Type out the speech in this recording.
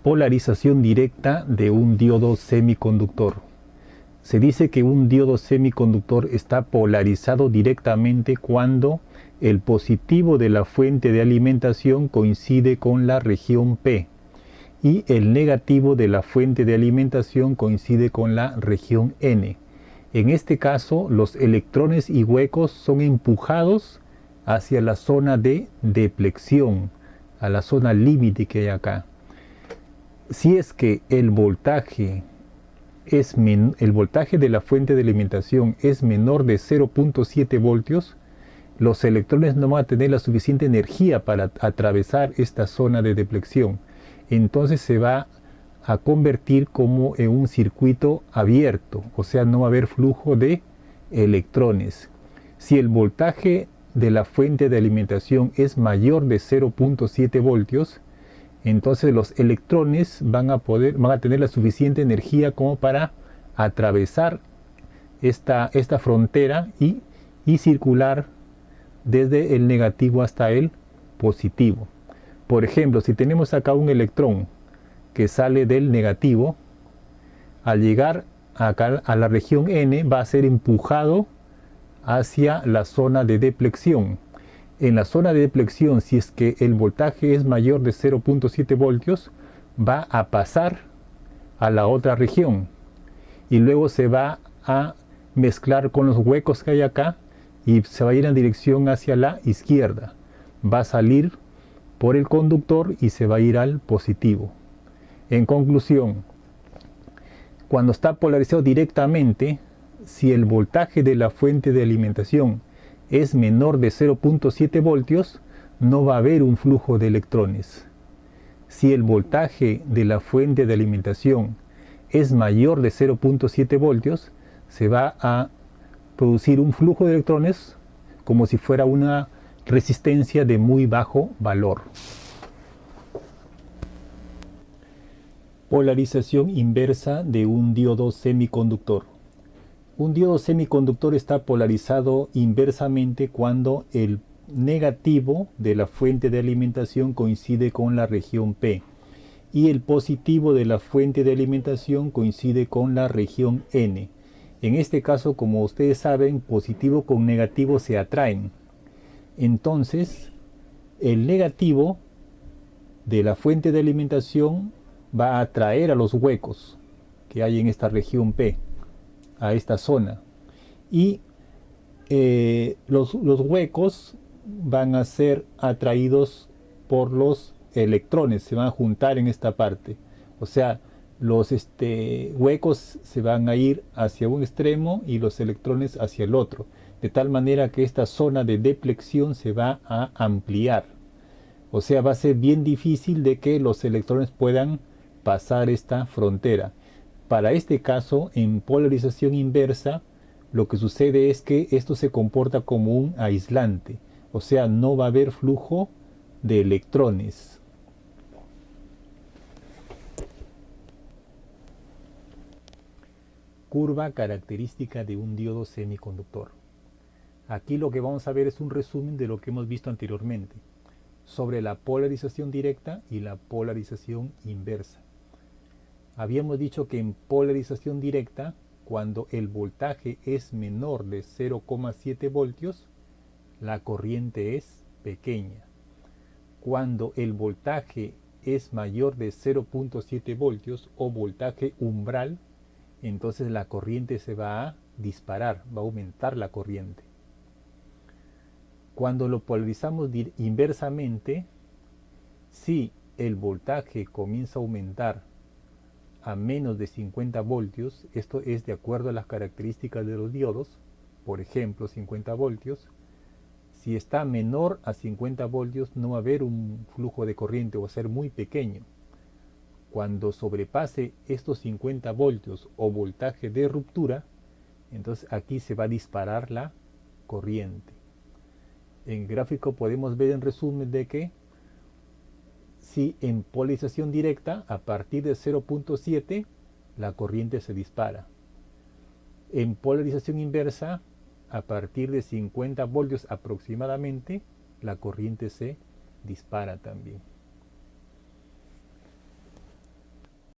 Polarización directa de un diodo semiconductor. Se dice que un diodo semiconductor está polarizado directamente cuando el positivo de la fuente de alimentación coincide con la región P y el negativo de la fuente de alimentación coincide con la región N. En este caso, los electrones y huecos son empujados hacia la zona de depleción, a la zona límite que hay acá. Si es que el voltaje de la fuente de alimentación es menor de 0.7 voltios, los electrones no van a tener la suficiente energía para atravesar esta zona de depleción. Entonces se va a convertir como en un circuito abierto, o sea, no va a haber flujo de electrones. Si el voltaje de la fuente de alimentación es mayor de 0.7 voltios, entonces los electrones van a tener la suficiente energía como para atravesar esta frontera y circular desde el negativo hasta el positivo. Por ejemplo, si tenemos acá un electrón que sale del negativo, al llegar acá a la región N va a ser empujado hacia la zona de depleción. En la zona de depleción, si es que el voltaje es mayor de 0.7 voltios, va a pasar a la otra región y luego se va a mezclar con los huecos que hay acá y se va a ir en dirección hacia la izquierda. Va a salir por el conductor y se va a ir al positivo. En conclusión, cuando está polarizado directamente, si el voltaje de la fuente de alimentación es menor de 0.7 voltios, no va a haber un flujo de electrones. Si el voltaje de la fuente de alimentación es mayor de 0.7 voltios, se va a producir un flujo de electrones como si fuera una resistencia de muy bajo valor. Polarización inversa de un diodo semiconductor. Un diodo semiconductor está polarizado inversamente cuando el negativo de la fuente de alimentación coincide con la región P y el positivo de la fuente de alimentación coincide con la región N. En este caso, como ustedes saben, positivo con negativo se atraen. Entonces, el negativo de la fuente de alimentación va a atraer a los huecos que hay en esta región P, a esta zona, y los huecos van a ser atraídos por los electrones, se van a juntar en esta parte, o sea, los huecos se van a ir hacia un extremo y los electrones hacia el otro, de tal manera que esta zona de depleción se va a ampliar, o sea, va a ser bien difícil de que los electrones puedan pasar esta frontera. Para este caso, en polarización inversa, lo que sucede es que esto se comporta como un aislante, o sea, no va a haber flujo de electrones. Curva característica de un diodo semiconductor. Aquí lo que vamos a ver es un resumen de lo que hemos visto anteriormente, sobre la polarización directa y la polarización inversa. Habíamos dicho que en polarización directa, cuando el voltaje es menor de 0,7 voltios, la corriente es pequeña. Cuando el voltaje es mayor de 0.7 voltios o voltaje umbral, entonces la corriente se va a disparar, va a aumentar la corriente. Cuando lo polarizamos inversamente, si el voltaje comienza a aumentar a menos de 50 voltios, esto es de acuerdo a las características de los diodos, por ejemplo 50 voltios, si está menor a 50 voltios no va a haber un flujo de corriente, va a ser muy pequeño. Cuando sobrepase estos 50 voltios o voltaje de ruptura, entonces aquí se va a disparar la corriente. En el gráfico podemos ver en resumen de que si en polarización directa, a partir de 0.7, la corriente se dispara. En polarización inversa, a partir de 50 voltios aproximadamente, la corriente se dispara también.